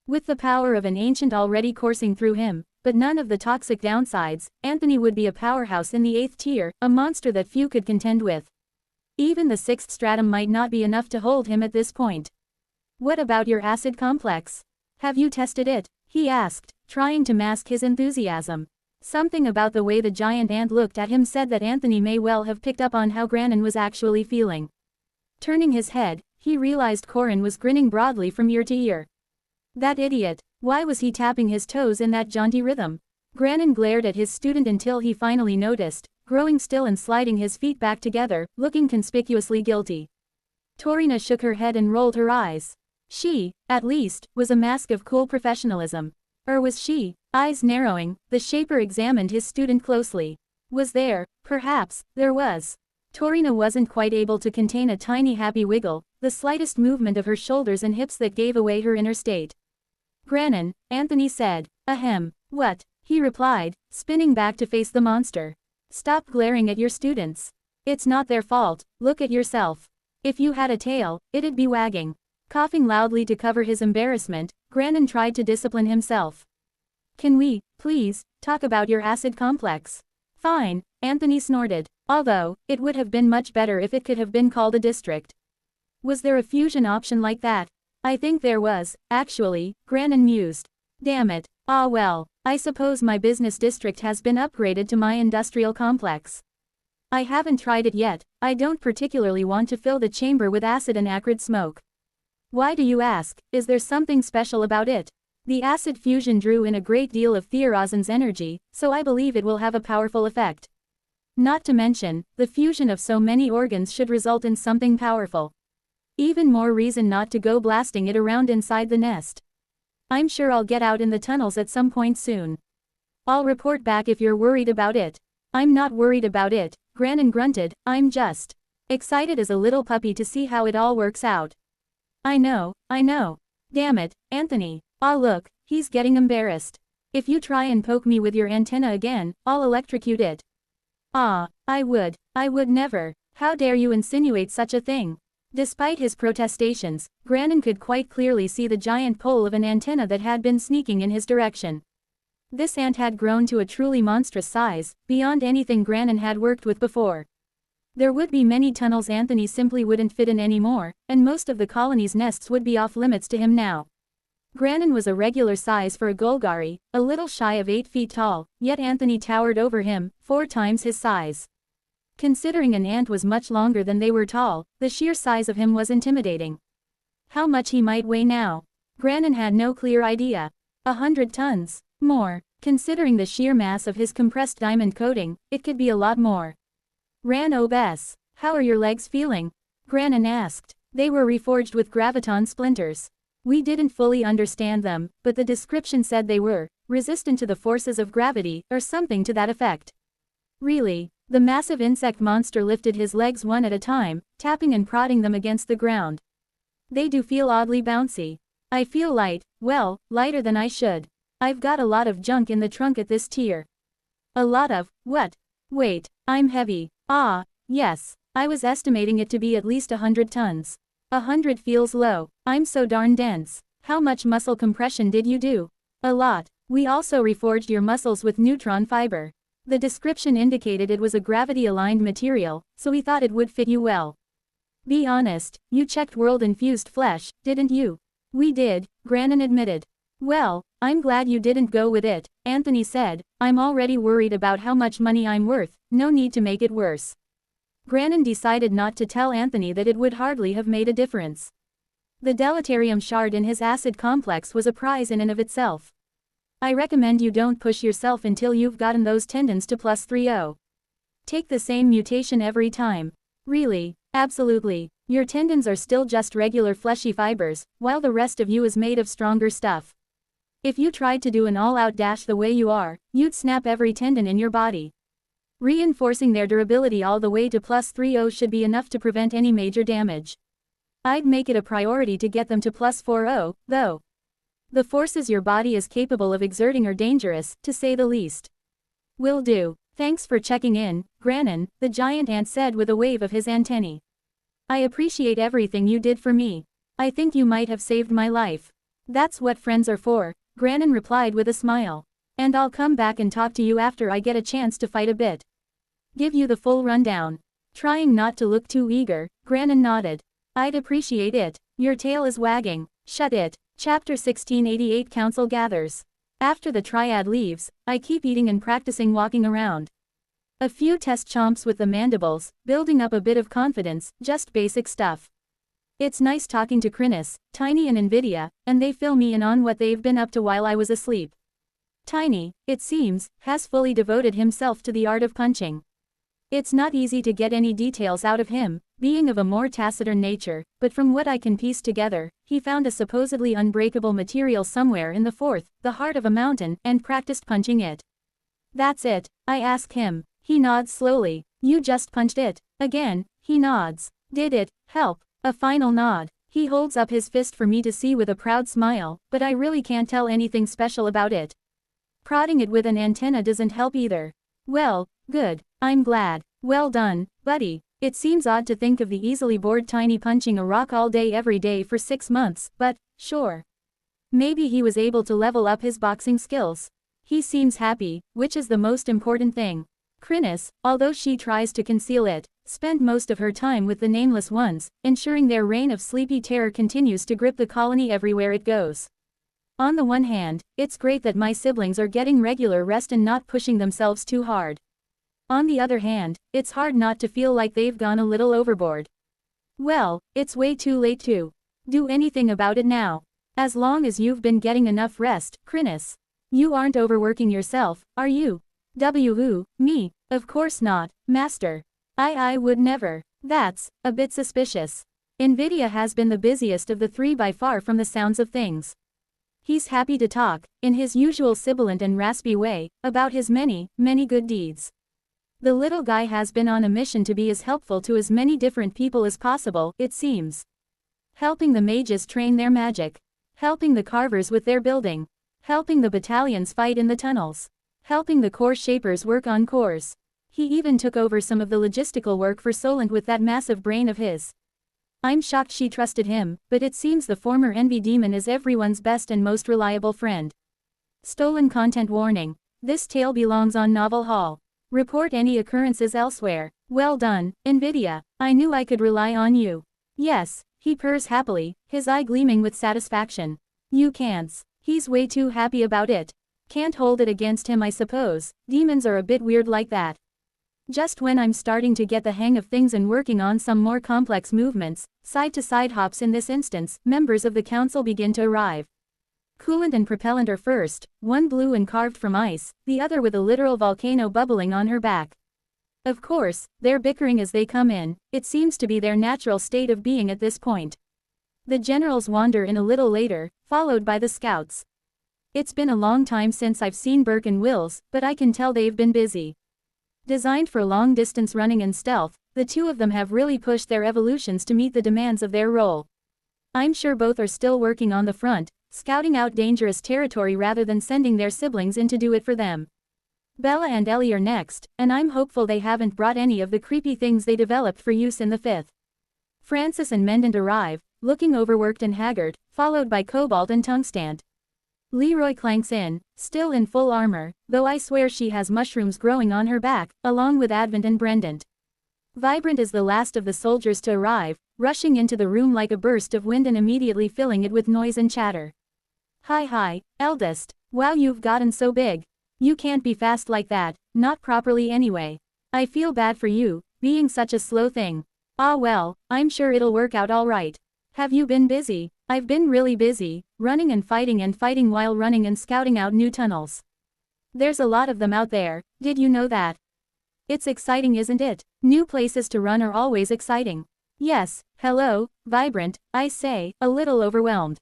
With the power of an ancient already coursing through him, but none of the toxic downsides, Anthony would be a powerhouse in the 8th tier, a monster that few could contend with. Even the 6th stratum might not be enough to hold him at this point. What about your acid complex? Have you tested it? He asked, trying to mask his enthusiasm. Something about the way the giant ant looked at him said that Anthony may well have picked up on how Grannon was actually feeling. Turning his head, he realized Corin was grinning broadly from ear to ear. That idiot, why was he tapping his toes in that jaunty rhythm? Grannon glared at his student until he finally noticed, growing still and sliding his feet back together, looking conspicuously guilty. Torina shook her head and rolled her eyes. She, at least, was a mask of cool professionalism. Or was she? Eyes narrowing, the Shaper examined his student closely. Was there? Perhaps, there was. Torina wasn't quite able to contain a tiny happy wiggle, the slightest movement of her shoulders and hips that gave away her inner state. Grannon, Anthony said. Ahem. What? he replied, spinning back to face the monster. Stop glaring at your students. It's not their fault, look at yourself. If you had a tail, it'd be wagging. Coughing loudly to cover his embarrassment, Granon tried to discipline himself. Can we, please, talk about your acid complex? Fine, Anthony snorted. Although, it would have been much better if it could have been called a district. Was there a fusion option like that? I think there was, actually, Granon mused. Damn it. Ah well, I suppose my business district has been upgraded to my industrial complex. I haven't tried it yet, I don't particularly want to fill the chamber with acid and acrid smoke. Why do you ask, is there something special about it? The acid fusion drew in a great deal of Theorazin's energy, so I believe it will have a powerful effect. Not to mention, the fusion of so many organs should result in something powerful. Even more reason not to go blasting it around inside the nest. I'm sure I'll get out in the tunnels at some point soon. I'll report back if you're worried about it. I'm not worried about it, Granon grunted, I'm just excited as a little puppy to see how it all works out. I know. Damn it, Anthony. Ah look, he's getting embarrassed. If you try and poke me with your antenna again, I'll electrocute it. Ah, I would never. How dare you insinuate such a thing? Despite his protestations, Granon could quite clearly see the giant pole of an antenna that had been sneaking in his direction. This ant had grown to a truly monstrous size, beyond anything Granon had worked with before. There would be many tunnels Anthony simply wouldn't fit in anymore, and most of the colony's nests would be off limits to him now. Granon was a regular size for a Golgari, a little shy of 8 feet tall, yet Anthony towered over him, 4 times his size. Considering an ant was much longer than they were tall, the sheer size of him was intimidating. How much he might weigh now? Granon had no clear idea. 100 tons. More. Considering the sheer mass of his compressed diamond coating, it could be a lot more. Ran Obes, how are your legs feeling? Granon asked. They were reforged with graviton splinters. We didn't fully understand them, but the description said they were resistant to the forces of gravity, or something to that effect. Really? The massive insect monster lifted his legs one at a time, tapping and prodding them against the ground. They do feel oddly bouncy. I feel light, well, lighter than I should. I've got a lot of junk in the trunk at this tier. A lot of, what? Wait, I'm heavy. Ah, yes, I was estimating it to be at least 100 tons. 100 feels low, I'm so darn dense. How much muscle compression did you do? A lot. We also reforged your muscles with neutron fiber. The description indicated it was a gravity-aligned material, so we thought it would fit you well. Be honest, you checked world-infused flesh, didn't you? We did, Granon admitted. Well, I'm glad you didn't go with it, Anthony said. I'm already worried about how much money I'm worth, no need to make it worse. Granon decided not to tell Anthony that it would hardly have made a difference. The deleterium shard in his acid complex was a prize in and of itself. I recommend you don't push yourself until you've gotten those tendons to +30. Take the same mutation every time. Really, absolutely. Your tendons are still just regular fleshy fibers, while the rest of you is made of stronger stuff. If you tried to do an all-out dash the way you are, you'd snap every tendon in your body. Reinforcing their durability all the way to +30 should be enough to prevent any major damage. I'd make it a priority to get them to +40, though. The forces your body is capable of exerting are dangerous, to say the least. Will do. Thanks for checking in, Granon, the giant ant said with a wave of his antennae. I appreciate everything you did for me. I think you might have saved my life. That's what friends are for, Granon replied with a smile. And I'll come back and talk to you after I get a chance to fight a bit. Give you the full rundown. Trying not to look too eager, Granon nodded. I'd appreciate it. Your tail is wagging. Shut it. Chapter 1688 Council gathers. After the triad leaves, I keep eating and practicing walking around. A few test chomps with the mandibles, building up a bit of confidence, just basic stuff. It's nice talking to Chrysalis, Tiny and Nvidia, and they fill me in on what they've been up to while I was asleep. Tiny, it seems, has fully devoted himself to the art of punching. It's not easy to get any details out of him, being of a more taciturn nature, but from what I can piece together, he found a supposedly unbreakable material somewhere in the heart of a mountain, and practiced punching it. That's it, I ask him. He nods slowly. You just punched it. Again, he nods. Did it help? A final nod. He holds up his fist for me to see with a proud smile, but I really can't tell anything special about it. Prodding it with an antenna doesn't help either. Well, good. I'm glad. Well done, buddy. It seems odd to think of the easily bored Tiny punching a rock all day every day for 6 months, but, sure. Maybe he was able to level up his boxing skills. He seems happy, which is the most important thing. Chrysalis, although she tries to conceal it, spent most of her time with the Nameless Ones, ensuring their reign of sleepy terror continues to grip the colony everywhere it goes. On the one hand, it's great that my siblings are getting regular rest and not pushing themselves too hard. On the other hand, it's hard not to feel like they've gone a little overboard. Well, it's way too late to do anything about it now. As long as you've been getting enough rest, Chrysalis. You aren't overworking yourself, are you? Me? Of course not, Master. I would never. That's a bit suspicious. Nvidia has been the busiest of the three by far from the sounds of things. He's happy to talk, in his usual sibilant and raspy way, about his many, many good deeds. The little guy has been on a mission to be as helpful to as many different people as possible, it seems. Helping the mages train their magic. Helping the carvers with their building. Helping the battalions fight in the tunnels. Helping the core shapers work on cores. He even took over some of the logistical work for Solent with that massive brain of his. I'm shocked she trusted him, but it seems the former Envy Demon is everyone's best and most reliable friend. Stolen content warning. This tale belongs on Novel Hall. Report any occurrences elsewhere. Well done, Nvidia. I knew I could rely on you. Yes, he purrs happily, his eye gleaming with satisfaction. You can't. He's way too happy about it. Can't hold it against him, I suppose. Demons are a bit weird like that. Just when I'm starting to get the hang of things and working on some more complex movements, side-to-side hops in this instance, members of the council begin to arrive. Coolant and propellant are first, one blue and carved from ice, the other with a literal volcano bubbling on her back. Of course, they're bickering as they come in, it seems to be their natural state of being at this point. The generals wander in a little later, followed by the scouts. It's been a long time since I've seen Burke and Wills, but I can tell they've been busy. Designed for long-distance running and stealth, the two of them have really pushed their evolutions to meet the demands of their role. I'm sure both are still working on the front, scouting out dangerous territory rather than sending their siblings in to do it for them. Bella and Ellie are next, and I'm hopeful they haven't brought any of the creepy things they developed for use in the 5th. Francis and Mendant arrive, looking overworked and haggard, followed by Cobalt and Tungstand. Leroy clanks in, still in full armor, though I swear she has mushrooms growing on her back, along with Advent and Brendant. Vibrant is the last of the soldiers to arrive, rushing into the room like a burst of wind and immediately filling it with noise and chatter. Hi, eldest. Wow, you've gotten so big. You can't be fast like that, not properly anyway. I feel bad for you, being such a slow thing. Ah well, I'm sure it'll work out alright. Have you been busy? I've been really busy, running and fighting while running and scouting out new tunnels. There's a lot of them out there, did you know that? It's exciting, isn't it? New places to run are always exciting. Yes, hello, Vibrant, I say, a little overwhelmed.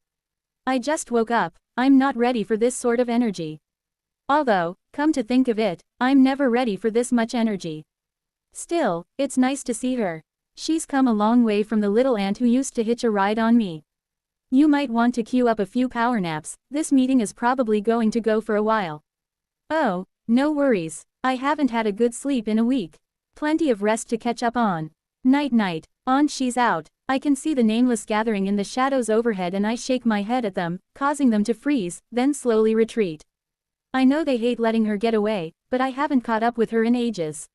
I just woke up, I'm not ready for this sort of energy. Although, come to think of it, I'm never ready for this much energy. Still, it's nice to see her. She's come a long way from the little ant who used to hitch a ride on me. You might want to queue up a few power naps, this meeting is probably going to go for a while. Oh, no worries, I haven't had a good sleep in a week. Plenty of rest to catch up on. Night. On she's out. I can see the Nameless gathering in the shadows overhead and I shake my head at them, causing them to freeze, then slowly retreat. I know they hate letting her get away, but I haven't caught up with her in ages.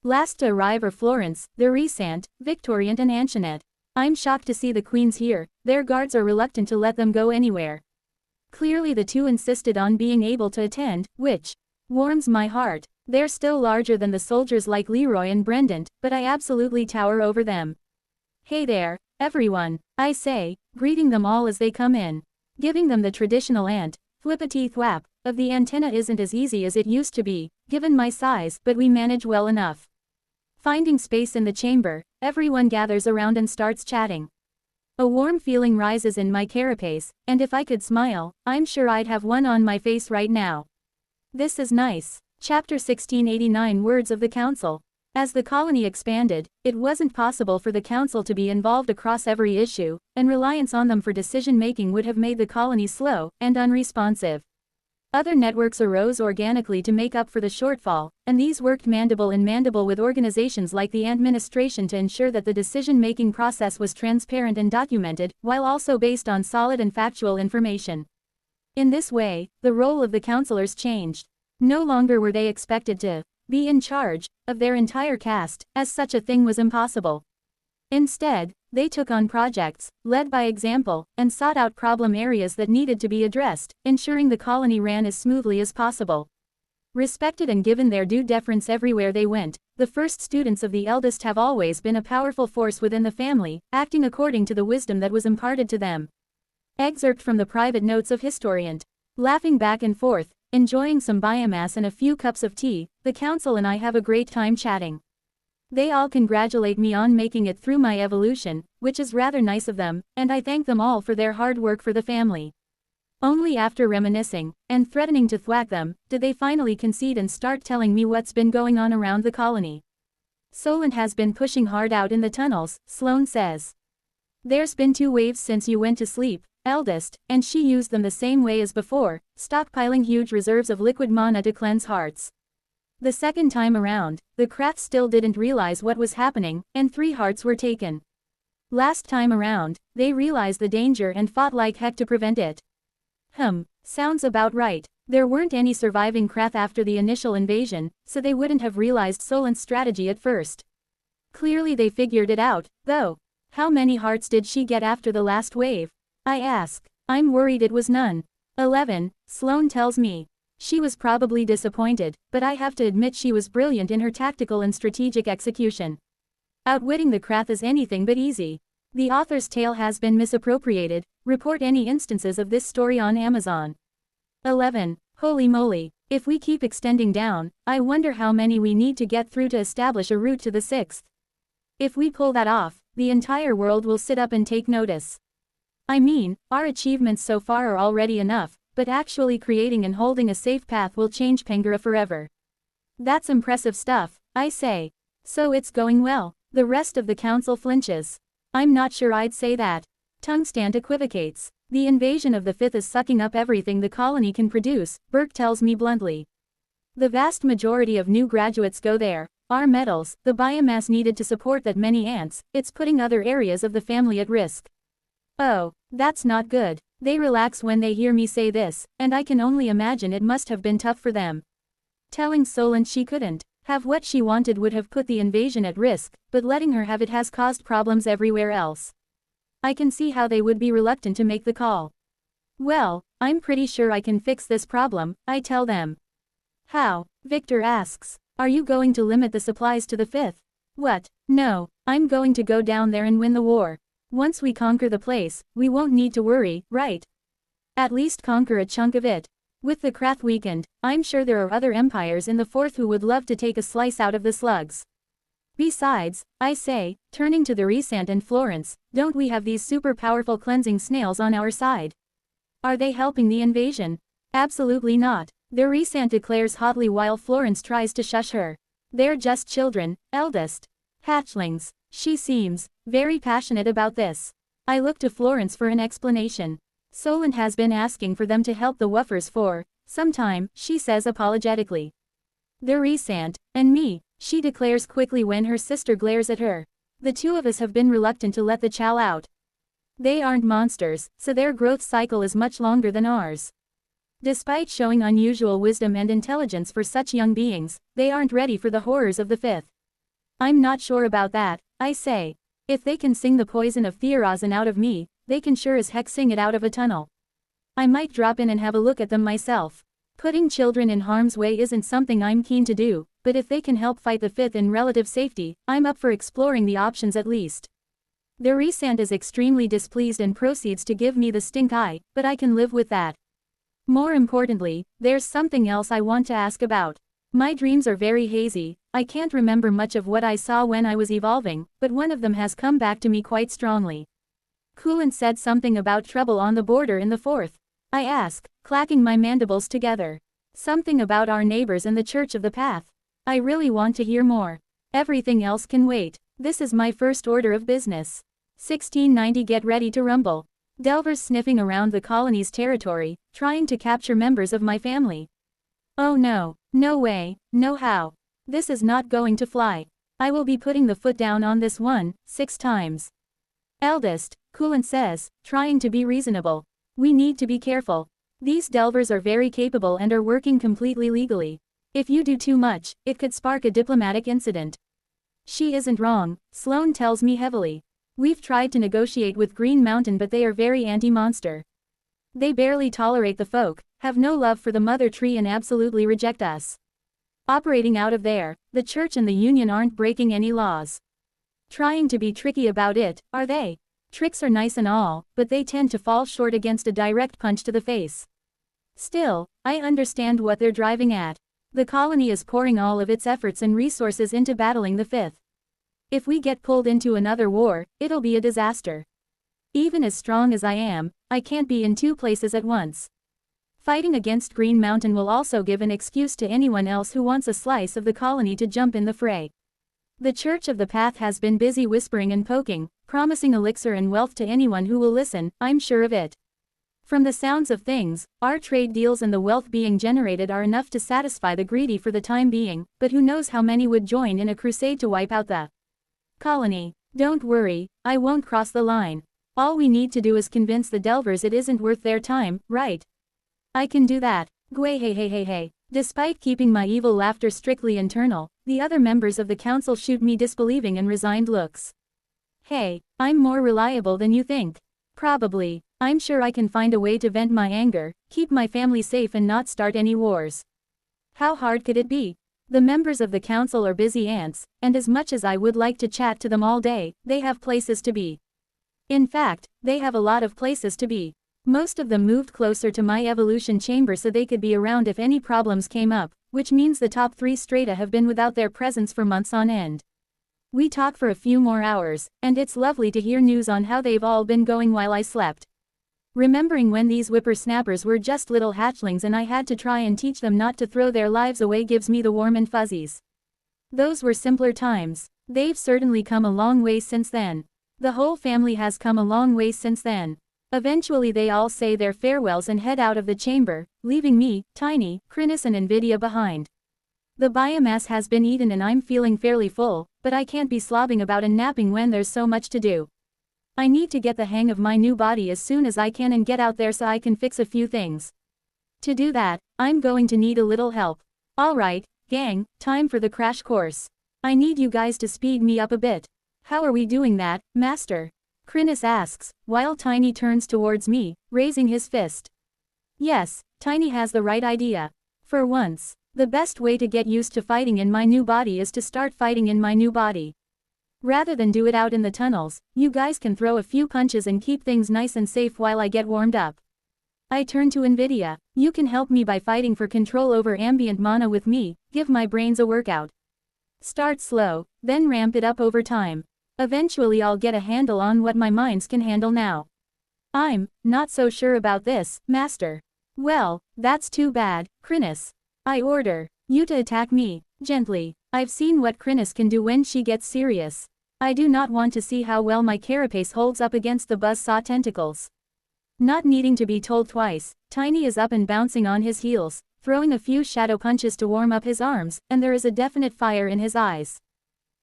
Last to arrive are Florence, the Resant, Victoriant and Antoinette. I'm shocked to see the queens here, their guards are reluctant to let them go anywhere. Clearly the two insisted on being able to attend, which warms my heart. They're still larger than the soldiers like Leroy and Brendant, but I absolutely tower over them. Hey there, everyone, I say, greeting them all as they come in. Giving them the traditional ant, flippity thwap, of the antenna isn't as easy as it used to be, given my size, but we manage well enough. Finding space in the chamber, everyone gathers around and starts chatting. A warm feeling rises in my carapace, and if I could smile, I'm sure I'd have one on my face right now. This is nice. Chapter 1689 Words of the Council. As the colony expanded, it wasn't possible for the council to be involved across every issue, and reliance on them for decision-making would have made the colony slow and unresponsive. Other networks arose organically to make up for the shortfall, and these worked mandible in mandible with organizations like the administration to ensure that the decision-making process was transparent and documented, while also based on solid and factual information. In this way, the role of the counselors changed. No longer were they expected to be in charge of their entire caste, as such a thing was impossible. Instead, they took on projects, led by example, and sought out problem areas that needed to be addressed, ensuring the colony ran as smoothly as possible. Respected and given their due deference everywhere they went, the first students of the eldest have always been a powerful force within the family, acting according to the wisdom that was imparted to them. Excerpt from the private notes of historian. Laughing back and forth, enjoying some biomass and a few cups of tea, the council and I have a great time chatting. They all congratulate me on making it through my evolution, which is rather nice of them, and I thank them all for their hard work for the family. Only after reminiscing, and threatening to thwack them, did they finally concede and start telling me what's been going on around the colony. Solent has been pushing hard out in the tunnels, Sloane says. There's been 2 waves since you went to sleep, eldest, and she used them the same way as before, stockpiling huge reserves of liquid mana to cleanse hearts. The second time around, the Krath still didn't realize what was happening, and 3 hearts were taken. Last time around, they realized the danger and fought like heck to prevent it. Sounds about right. There weren't any surviving Krath after the initial invasion, so they wouldn't have realized Solent's strategy at first. Clearly they figured it out, though. How many hearts did she get after the last wave? I ask. I'm worried it was none. 11, Sloane tells me. She was probably disappointed, but I have to admit she was brilliant in her tactical and strategic execution. Outwitting the Krath is anything but easy. The author's tale has been misappropriated. Report any instances of this story on Amazon. 11. Holy moly. If we keep extending down, I wonder how many we need to get through to establish a route to the 6th. If we pull that off, the entire world will sit up and take notice. I mean, our achievements so far are already enough, but actually creating and holding a safe path will change Pangara forever. That's impressive stuff, I say. So it's going well. The rest of the council flinches. I'm not sure I'd say that. Tungstand equivocates. The invasion of the 5th is sucking up everything the colony can produce, Burke tells me bluntly. The vast majority of new graduates go there. Our metals, the biomass needed to support that many ants, it's putting other areas of the family at risk. Oh, that's not good. They relax when they hear me say this, and I can only imagine it must have been tough for them. Telling Solent she couldn't have what she wanted would have put the invasion at risk, but letting her have it has caused problems everywhere else. I can see how they would be reluctant to make the call. Well, I'm pretty sure I can fix this problem, I tell them. How? Victor asks. Are you going to limit the supplies to the 5th? What? No, I'm going to go down there and win the war. Once we conquer the place, we won't need to worry, right? At least conquer a chunk of it. With the Krath weakened, I'm sure there are other empires in the 4th who would love to take a slice out of the slugs. Besides, I say, turning to the Rhysand and Florence, don't we have these super powerful cleansing snails on our side? Are they helping the invasion? Absolutely not. The Rhysand declares hotly while Florence tries to shush her. They're just children, eldest. Hatchlings. She seems very passionate about this. I look to Florence for an explanation. Solent has been asking for them to help the Woofers for some time, she says apologetically. The Rhysand, and me, she declares quickly when her sister glares at her. The 2 of us have been reluctant to let the Chow out. They aren't monsters, so their growth cycle is much longer than ours. Despite showing unusual wisdom and intelligence for such young beings, they aren't ready for the horrors of the 5th. I'm not sure about that, I say. If they can sing the poison of Theorazin out of me, they can sure as heck sing it out of a tunnel. I might drop in and have a look at them myself. Putting children in harm's way isn't something I'm keen to do, but if they can help fight the 5th in relative safety, I'm up for exploring the options at least. The Rhysand is extremely displeased and proceeds to give me the stink eye, but I can live with that. More importantly, there's something else I want to ask about. My dreams are very hazy. I can't remember much of what I saw when I was evolving, but one of them has come back to me quite strongly. Coolant said something about trouble on the border in the 4th. I ask, clacking my mandibles together. Something about our neighbors and the Church of the Path. I really want to hear more. Everything else can wait. This is my first order of business. 1690 Get ready to rumble. Delvers sniffing around the colony's territory, trying to capture members of my family. Oh no, no way, no how. This is not going to fly. I will be putting the foot down on this one, 6 times. Eldest, Coolant says, trying to be reasonable. We need to be careful. These delvers are very capable and are working completely legally. If you do too much, it could spark a diplomatic incident. She isn't wrong, Sloane tells me heavily. We've tried to negotiate with Green Mountain but they are very anti-monster. They barely tolerate the folk, have no love for the mother tree and absolutely reject us. Operating out of there, the church and the union aren't breaking any laws. Trying to be tricky about it, are they? Tricks are nice and all, but they tend to fall short against a direct punch to the face. Still, I understand what they're driving at. The colony is pouring all of its efforts and resources into battling the Fifth. If we get pulled into another war, it'll be a disaster. Even as strong as I am, I can't be in 2 places at once. Fighting against Green Mountain will also give an excuse to anyone else who wants a slice of the colony to jump in the fray. The Church of the Path has been busy whispering and poking, promising elixir and wealth to anyone who will listen, I'm sure of it. From the sounds of things, our trade deals and the wealth being generated are enough to satisfy the greedy for the time being, but who knows how many would join in a crusade to wipe out the colony. Don't worry, I won't cross the line. All we need to do is convince the Delvers it isn't worth their time, right? I can do that. Gway hey hey hey hey. Despite keeping my evil laughter strictly internal, the other members of the council shoot me disbelieving and resigned looks. Hey, I'm more reliable than you think. Probably. I'm sure I can find a way to vent my anger, keep my family safe and not start any wars. How hard could it be? The members of the council are busy ants, and as much as I would like to chat to them all day, they have places to be. In fact, they have a lot of places to be. Most of them moved closer to my evolution chamber so they could be around if any problems came up, which means the top 3 strata have been without their presence for months on end. We talk for a few more hours, and it's lovely to hear news on how they've all been going while I slept. Remembering when these whippersnappers were just little hatchlings and I had to try and teach them not to throw their lives away gives me the warm and fuzzies. Those were simpler times. They've certainly come a long way since then. The whole family has come a long way since then. Eventually they all say their farewells and head out of the chamber, leaving me, Tiny, Chrysalis and Nvidia behind. The biomass has been eaten and I'm feeling fairly full, but I can't be slobbing about and napping when there's so much to do. I need to get the hang of my new body as soon as I can and get out there so I can fix a few things. To do that, I'm going to need a little help. Alright, gang, time for the crash course. I need you guys to speed me up a bit. How are we doing that, Master? Chrysalis asks, while Tiny turns towards me, raising his fist. Yes, Tiny has the right idea. For once, the best way to get used to fighting in my new body is to start fighting in my new body. Rather than do it out in the tunnels, you guys can throw a few punches and keep things nice and safe while I get warmed up. I turn to Nvidia. You can help me by fighting for control over ambient mana with me, give my brains a workout. Start slow, then ramp it up over time. Eventually I'll get a handle on what my minds can handle now. I'm not so sure about this, Master. Well, that's too bad, Chrysalis. I order you to attack me, gently. I've seen what Chrysalis can do when she gets serious. I do not want to see how well my carapace holds up against the buzzsaw tentacles. Not needing to be told twice, Tiny is up and bouncing on his heels, throwing a few shadow punches to warm up his arms, and there is a definite fire in his eyes.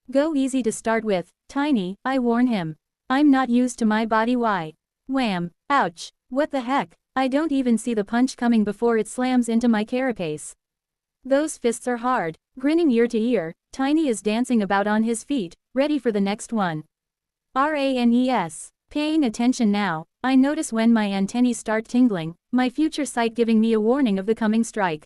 Go easy to start with, Tiny, I warn him. I'm not used to my body. Why? Wham! Ouch! What the heck? I don't even see the punch coming before it slams into my carapace. Those fists are hard. Grinning ear to ear, Tiny is dancing about on his feet, ready for the next one. RANES. Paying attention now, I notice when my antennae start tingling, my future sight giving me a warning of the coming strike.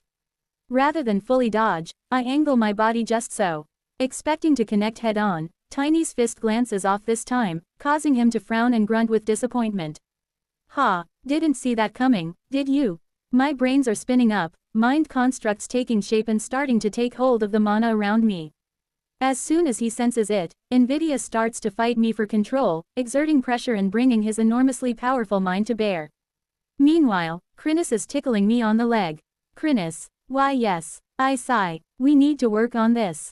Rather than fully dodge, I angle my body just so. Expecting to connect head-on, Tiny's fist glances off this time, causing him to frown and grunt with disappointment. Ha, didn't see that coming, did you? My brains are spinning up, mind constructs taking shape and starting to take hold of the mana around me. As soon as he senses it, Nvidia starts to fight me for control, exerting pressure and bringing his enormously powerful mind to bear. Meanwhile, Chrysalis is tickling me on the leg. Chrysalis, why yes, I sigh, we need to work on this.